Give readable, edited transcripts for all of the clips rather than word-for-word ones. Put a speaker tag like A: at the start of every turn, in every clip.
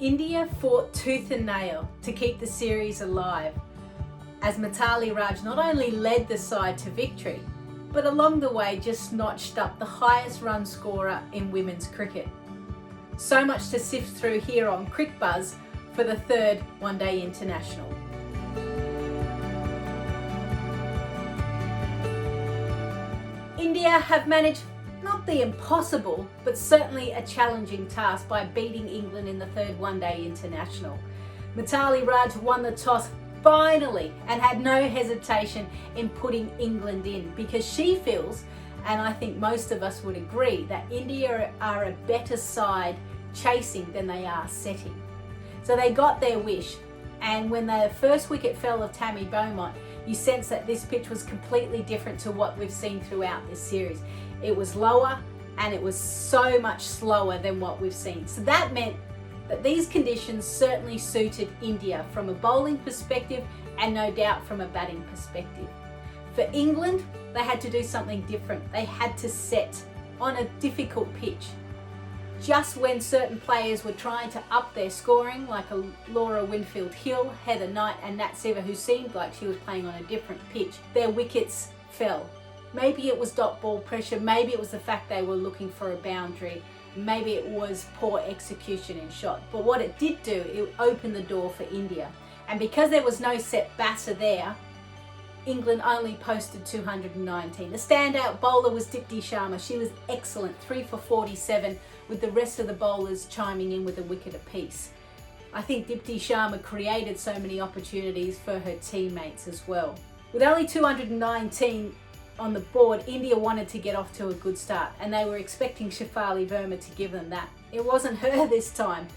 A: India fought tooth and nail to keep the series alive, as Mithali Raj not only led the side to victory, but along the way just notched up the highest run scorer in women's cricket. So much to sift through here on Cricbuzz for the third one-day international. India have managed not the impossible, but certainly a challenging task by beating England in the third one-day international. Mithali Raj won the toss finally and had no hesitation in putting England in, because she feels, and I think most of us would agree, that India are a better side chasing than they are setting. So they got their wish, and when the first wicket fell of Tammy Beaumont, you sense that this pitch was completely different to what we've seen throughout this series. It was lower and it was so much slower than what we've seen. So that meant that these conditions certainly suited India from a bowling perspective and no doubt from a batting perspective. For England, they had to do something different. They had to set on a difficult pitch. Just when certain players were trying to up their scoring, like a Laura Winfield-Hill, Heather Knight and Nat Siva, who seemed like she was playing on a different pitch, their wickets fell. Maybe it was dot ball pressure, maybe it was the fact they were looking for a boundary, maybe it was poor execution in shot. But what it did do, it opened the door for India. And because there was no set batter there, England only posted 219. The standout bowler was Dipti Sharma. She was excellent, 3 for 47, with the rest of the bowlers chiming in with a wicket apiece. I think Dipti Sharma created so many opportunities for her teammates as well. With only 219 on the board, India wanted to get off to a good start, and they were expecting Shafali Verma to give them that. It wasn't her this time.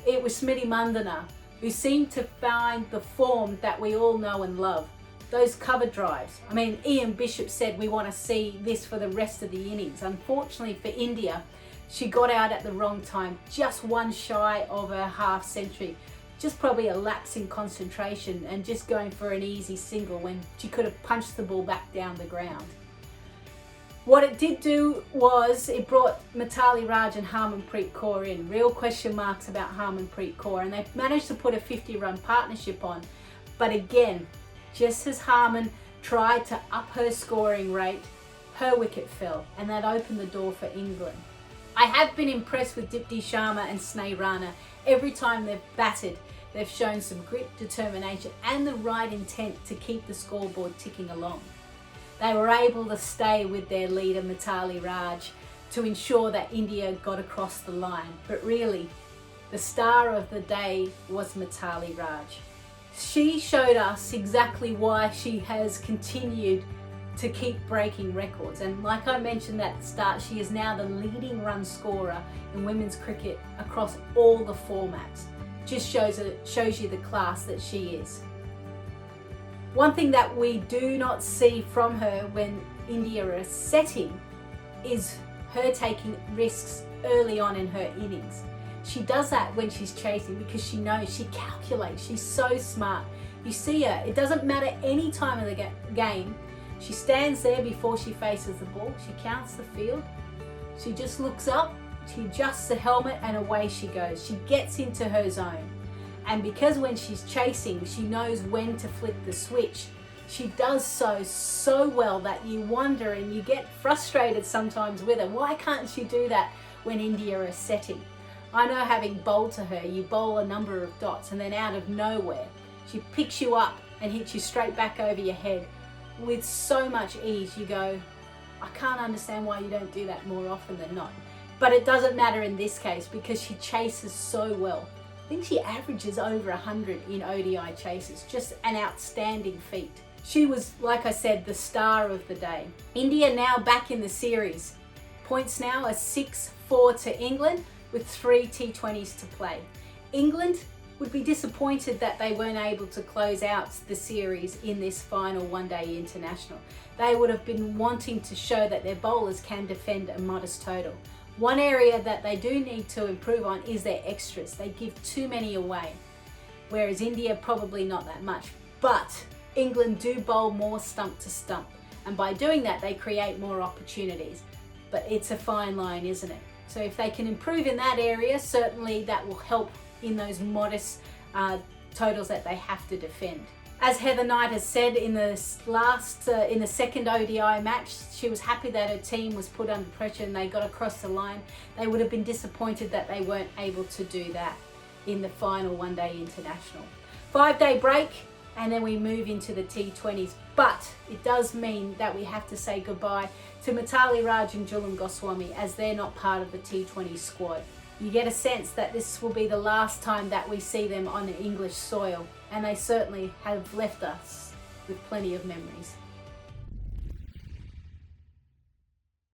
A: It was Smriti Mandhana, who seemed to find the form that we all know and love. Those cover drives. I mean, Ian Bishop said we want to see this for the rest of the innings. Unfortunately for India, she got out at the wrong time, just one shy of her half century. Just probably a lapse in concentration and just going for an easy single when she could have punched the ball back down the ground. What it did do was it brought Mithali Raj and Harmanpreet Kaur in. Real question marks about Harmanpreet Kaur, and they managed to put a 50-run partnership on. But again, just as Harman tried to up her scoring rate, her wicket fell, and that opened the door for England. I have been impressed with Dipti Sharma and Sneh Rana. Every time they've batted, they've shown some grit, determination and the right intent to keep the scoreboard ticking along. They were able to stay with their leader Mithali Raj to ensure that India got across the line. But really, the star of the day was Mithali Raj. She showed us exactly why she has continued to keep breaking records, and like I mentioned at the start, she is now the leading run scorer in women's cricket across all the formats. Just shows you the class that she is. One thing that we do not see from her when India is setting is her taking risks early on in her innings. She does that when she's chasing because she knows, she calculates, she's so smart. You see her, it doesn't matter any time of the game, she stands there before she faces the ball, she counts the field, she just looks up, she adjusts the helmet and away she goes. She gets into her zone. And because when she's chasing, she knows when to flip the switch, she does so well that you wonder and you get frustrated sometimes with her. Why can't she do that when India is setting? I know, having bowled to her, you bowl a number of dots and then out of nowhere, she picks you up and hits you straight back over your head with so much ease. You go, I can't understand why you don't do that more often than not. But it doesn't matter in this case because she chases so well. I think she averages over 100 in ODI chases, just an outstanding feat. She was, like I said, the star of the day. India now back in the series. Points now are 6-4 to England with 3 T20s to play. England would be disappointed that they weren't able to close out the series in this final one-day international. They would have been wanting to show that their bowlers can defend a modest total. One area that they do need to improve on is their extras. They give too many away, whereas India probably not that much. But England do bowl more stump to stump, and by doing that they create more opportunities. But it's a fine line, isn't it? So if they can improve in that area, certainly that will help in those modest totals that they have to defend. As Heather Knight has said in the second ODI match, she was happy that her team was put under pressure and they got across the line. They would have been disappointed that they weren't able to do that in the final one-day international. 5-day break, and then we move into the T20s. But it does mean that we have to say goodbye to Mithali Raj and Julian Goswami, as they're not part of the T20 squad. You get a sense that this will be the last time that we see them on English soil, and they certainly have left us with plenty of memories.